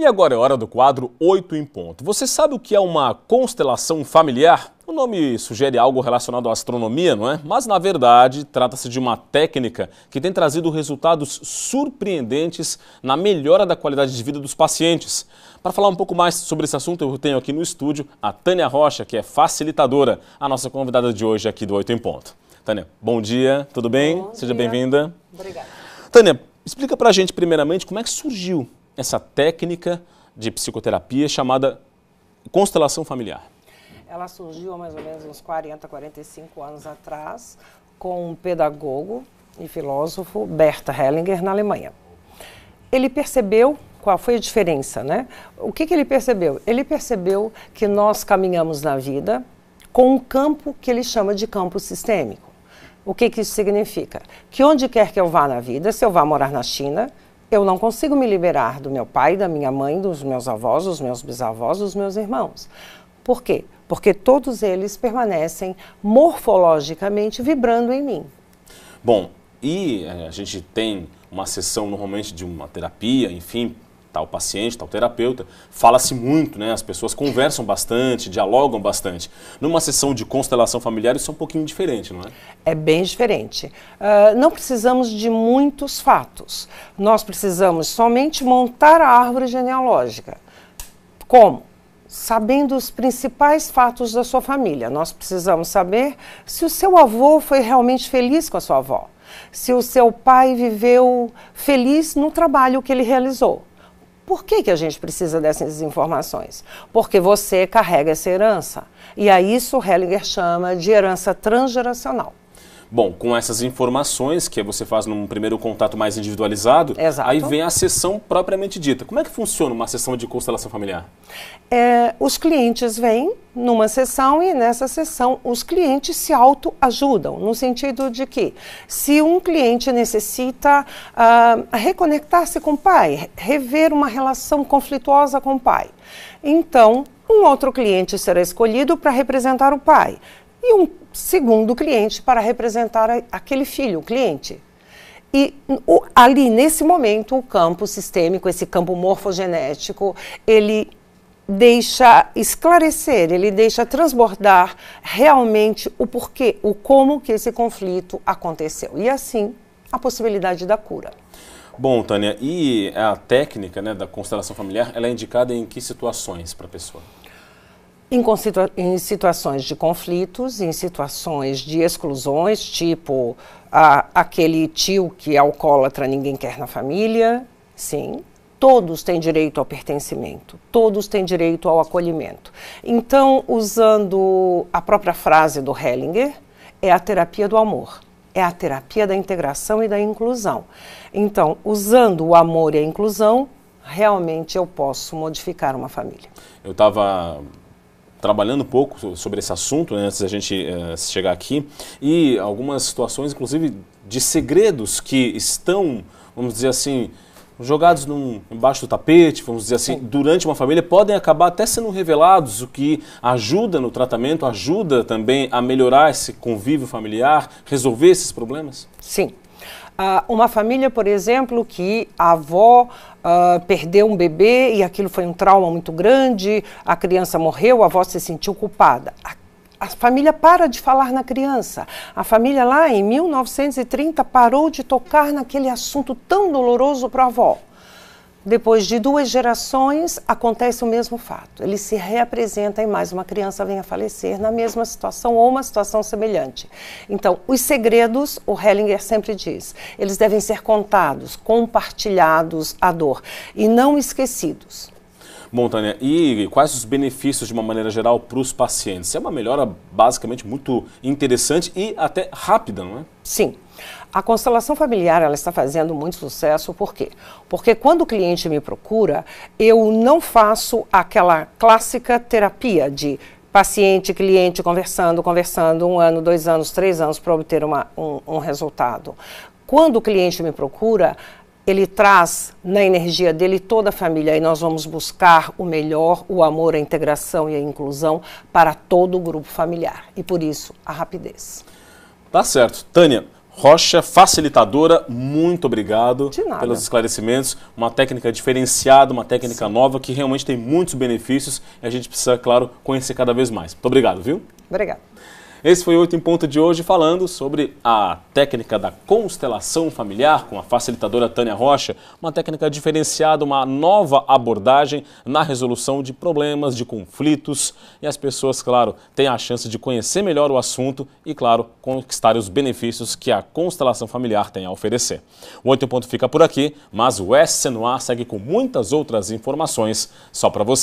agora é hora do quadro 8 em ponto. Você sabe o que é uma constelação familiar? O nome sugere algo relacionado à astronomia, não é? Mas, na verdade, trata-se de uma técnica que tem trazido resultados surpreendentes na melhora da qualidade de vida dos pacientes. Para falar um pouco mais sobre esse assunto, eu tenho aqui no estúdio a Tânia Rocha, que é facilitadora, a nossa convidada de hoje aqui do 8 em ponto. Tânia, bom dia, tudo bem? Bom Seja dia. bem-vinda. Obrigada. Tânia, explica pra gente primeiramente como é que surgiu essa técnica de psicoterapia chamada constelação familiar. Ela surgiu há mais ou menos uns 40, 45 anos atrás com um pedagogo e filósofo, Bert Hellinger, na Alemanha. Ele percebeu qual foi a diferença, né? O que ele percebeu? Ele percebeu que nós caminhamos na vida com um campo que ele chama de campo sistêmico. O que isso significa? Que onde quer que eu vá na vida, se eu vá morar na China, eu não consigo me liberar do meu pai, da minha mãe, dos meus avós, dos meus bisavós, dos meus irmãos. Por quê? Porque todos eles permanecem morfologicamente vibrando em mim. Bom, e a gente tem uma sessão normalmente de uma terapia, enfim, tal paciente, tal terapeuta, fala-se muito, né? As pessoas conversam bastante, dialogam bastante. Numa sessão de constelação familiar isso é um pouquinho diferente, não é? É bem diferente. Não precisamos de muitos fatos. Nós precisamos somente montar a árvore genealógica. Como? Sabendo os principais fatos da sua família. Nós precisamos saber se o seu avô foi realmente feliz com a sua avó. Se o seu pai viveu feliz no trabalho que ele realizou. Por que a gente precisa dessas informações? Porque você carrega essa herança. E a isso Hellinger chama de herança transgeracional. Bom, com essas informações que você faz num primeiro contato mais individualizado, Exato. Aí vem a sessão propriamente dita. Como é que funciona uma sessão de constelação familiar? Os clientes vêm numa sessão e nessa sessão os clientes se autoajudam, no sentido de que se um cliente necessita reconectar-se com o pai, rever uma relação conflituosa com o pai, então um outro cliente será escolhido para representar o pai. E um segundo cliente para representar aquele filho, o cliente. E ali, nesse momento, o campo sistêmico, esse campo morfogenético, ele deixa esclarecer, ele deixa transbordar realmente o porquê, o como que esse conflito aconteceu. E assim, a possibilidade da cura. Bom, Tânia, e a técnica, né, da constelação familiar, ela é indicada em que situações para a pessoa? Em situações de conflitos, em situações de exclusões, tipo aquele tio que é alcoólatra, ninguém quer na família, sim. Todos têm direito ao pertencimento, todos têm direito ao acolhimento. Então, usando a própria frase do Hellinger, é a terapia do amor, é a terapia da integração e da inclusão. Então, usando o amor e a inclusão, realmente eu posso modificar uma família. Eu estava trabalhando um pouco sobre esse assunto, né, antes da gente chegar aqui, e algumas situações, inclusive, de segredos que estão, vamos dizer assim, jogados embaixo do tapete, vamos dizer assim, durante uma família, podem acabar até sendo revelados, o que ajuda no tratamento, ajuda também a melhorar esse convívio familiar, resolver esses problemas? Sim. Uma família, por exemplo, que a avó perdeu um bebê e aquilo foi um trauma muito grande, a criança morreu, a avó se sentiu culpada. A família para de falar na criança. A família lá em 1930 parou de tocar naquele assunto tão doloroso para a avó. Depois de 2 gerações, acontece o mesmo fato. Ele se reapresenta e mais uma criança vem a falecer na mesma situação ou uma situação semelhante. Então, os segredos, o Hellinger sempre diz, eles devem ser contados, compartilhados a dor e não esquecidos. Bom, Tânia, e quais os benefícios de uma maneira geral para os pacientes? É uma melhora basicamente muito interessante e até rápida, não é? Sim. A constelação familiar ela está fazendo muito sucesso, por quê? Porque quando o cliente me procura, eu não faço aquela clássica terapia de paciente, cliente, conversando, 1 ano, 2 anos, 3 anos para obter um resultado. Quando o cliente me procura, ele traz na energia dele toda a família e nós vamos buscar o melhor, o amor, a integração e a inclusão para todo o grupo familiar. E por isso, a rapidez. Tá certo. Tânia, Rocha, facilitadora, muito obrigado pelos esclarecimentos. Uma técnica diferenciada, uma técnica nova que realmente tem muitos benefícios e a gente precisa, claro, conhecer cada vez mais. Muito obrigado, viu? Obrigada. Esse foi o 8 em Ponto de hoje, falando sobre a técnica da constelação familiar com a facilitadora Tânia Rocha, uma técnica diferenciada, uma nova abordagem na resolução de problemas, de conflitos, e as pessoas, claro, têm a chance de conhecer melhor o assunto e, claro, conquistar os benefícios que a constelação familiar tem a oferecer. O 8 em Ponto fica por aqui, mas o SC no Ar segue com muitas outras informações só para você.